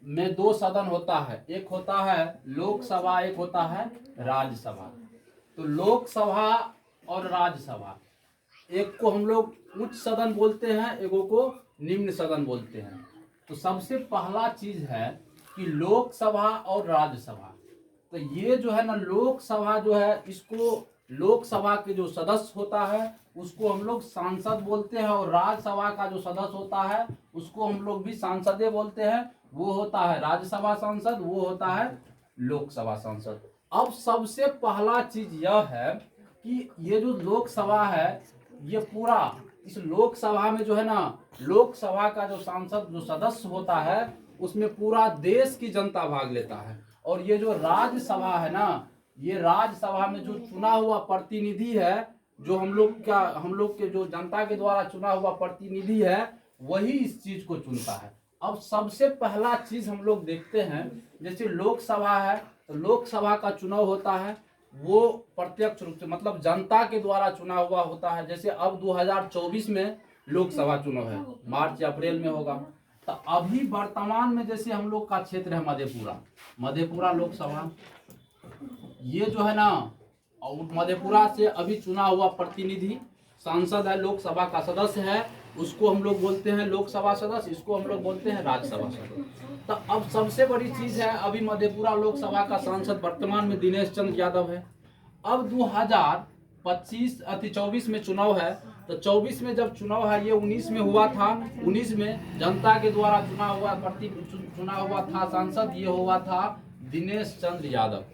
में दो सदन होता है, एक होता है लोकसभा, एक होता है राज्यसभा। तो लोकसभा और राज्यसभा, एक को हम लोग उच्च सदन बोलते हैं, एक को निम्न सदन बोलते हैं। तो सबसे पहला चीज है कि लोकसभा और राज्यसभा। तो ये जो है ना, लोकसभा जो है, इसको लोकसभा के जो सदस्य होता है उसको हम लोग सांसद बोलते हैं, और राज्यसभा का जो सदस्य होता है उसको हम लोग भी सांसदे बोलते हैं। वो होता है राज्यसभा सांसद, वो होता है लोकसभा सांसद। अब सबसे पहला चीज यह है कि ये जो लोकसभा है, ये पूरा इस लोकसभा में जो है ना, लोकसभा का जो सांसद जो सदस्य होता है उसमें पूरा देश की जनता भाग लेता है। और ये जो राज्यसभा है ना, ये राज्यसभा में जो चुना हुआ प्रतिनिधि है, जो हम लोग के जो जनता के द्वारा चुना हुआ प्रतिनिधि है, वही इस चीज को चुनता है। अब सबसे पहला चीज हम लोग देखते हैं, जैसे लोकसभा है तो लोकसभा का चुनाव होता है, वो प्रत्यक्ष रूप से मतलब जनता के द्वारा चुना हुआ होता है। जैसे अब 2024 में लोकसभा चुनाव है, मार्च या अप्रैल में होगा। तो अभी वर्तमान में जैसे हम लोग का क्षेत्र है मधेपुरा लोकसभा, ये जो है ना, और मधेपुरा से अभी चुना हुआ प्रतिनिधि सांसद है, लोकसभा का सदस्य है, उसको हम लोग बोलते हैं लोकसभा सदस्य, इसको हम लोग बोलते हैं राज्यसभा सदस्य। तो अब सबसे बड़ी चीज है, अभी मधेपुरा लोकसभा का सांसद वर्तमान में दिनेश चंद्र यादव है। अब 2024 में चुनाव है, तो 24 में जब चुनाव है, ये 19 में हुआ था। 19 में जनता के द्वारा चुना हुआ था सांसद, ये हुआ था दिनेश चंद्र यादव।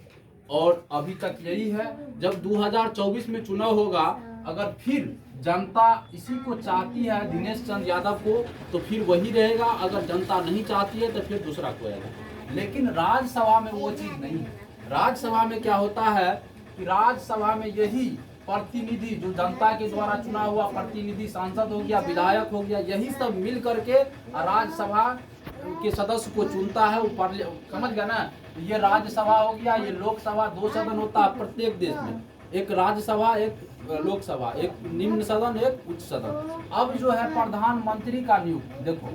और अभी तक यही है। जब 2024 में चुनाव होगा, अगर फिर जनता इसी को चाहती है दिनेश चंद्र यादव को, तो फिर वही रहेगा। अगर जनता नहीं चाहती है तो फिर दूसरा कोई रहेगा। लेकिन राज्यसभा में वो चीज नहीं है। राज्यसभा में क्या होता है कि राज्यसभा में यही प्रतिनिधि, जो जनता के द्वारा चुना हुआ प्रतिनिधि, सांसद हो गया, विधायक हो गया, यही सब मिल करके राज्यसभा के सदस्य को चुनता है। ऊपर समझ गया ना, ये राज्यसभा हो गया, ये लोकसभा, दो सदन होता है प्रत्येक देश में, एक राज्यसभा, एक लोकसभा, एक निम्न सदन, एक उच्च सदन। अब जो है प्रधानमंत्री का नियुक्त, देखो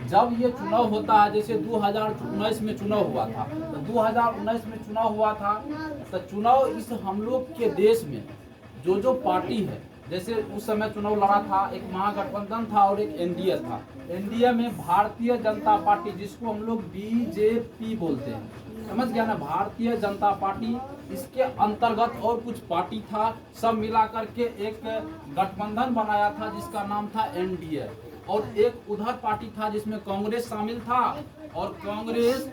जब ये चुनाव होता है, जैसे 2019 में चुनाव हुआ था, तो 2019 में चुनाव हुआ था, तो चुनाव इस हम लोग के देश में जो पार्टी है, जैसे उस समय चुनाव लड़ा था, एक महागठबंधन था और एक एनडीए था। एनडीए में भारतीय जनता पार्टी, जिसको हम लोग बीजेपी बोलते हैं, समझ गया ना, भारतीय जनता पार्टी, इसके अंतर्गत और कुछ पार्टी था, सब मिला करके एक गठबंधन बनाया था जिसका नाम था एनडीए। और एक उधर पार्टी था जिसमें कांग्रेस शामिल था, और कांग्रेस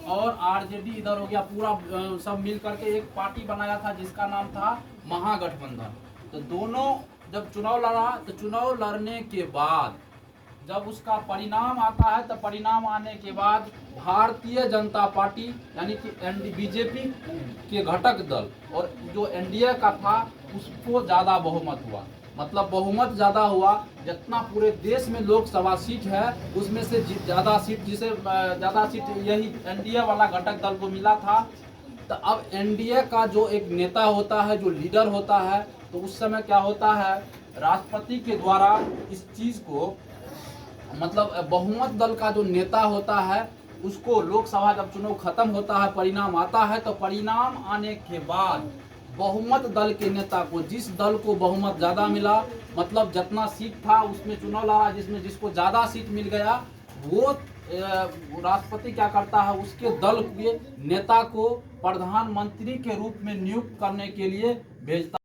और आरजेडी इधर हो गया, पूरा सब मिल करके एक पार्टी बनाया था जिसका नाम था महागठबंधन। तो दोनों जब चुनाव लड़ा, तो चुनाव लड़ने के बाद जब उसका परिणाम आता है, तो परिणाम आने के बाद भारतीय जनता पार्टी यानी कि बीजेपी के घटक दल और जो एनडीए का था, उसको ज्यादा बहुमत हुआ। मतलब बहुमत ज्यादा हुआ, जितना पूरे देश में लोकसभा सीट है उसमें से ज्यादा सीट, जिसे ज्यादा सीट यही एनडीए वाला घटक दल को मिला था। तो अब एनडीए का जो एक नेता होता है, जो लीडर होता है, तो उस समय क्या होता है, राष्ट्रपति के द्वारा इस चीज को, मतलब बहुमत दल का जो नेता होता है उसको, लोकसभा जब चुनाव खत्म होता है, परिणाम आता है, तो परिणाम आने के बाद बहुमत दल के नेता को, जिस दल को बहुमत ज्यादा मिला, मतलब जितना सीट था उसमें चुनाव लड़ा, जिसको ज्यादा सीट मिल गया, वो राष्ट्रपति क्या करता है, उसके दल के नेता को प्रधानमंत्री के रूप में नियुक्त करने के लिए भेजता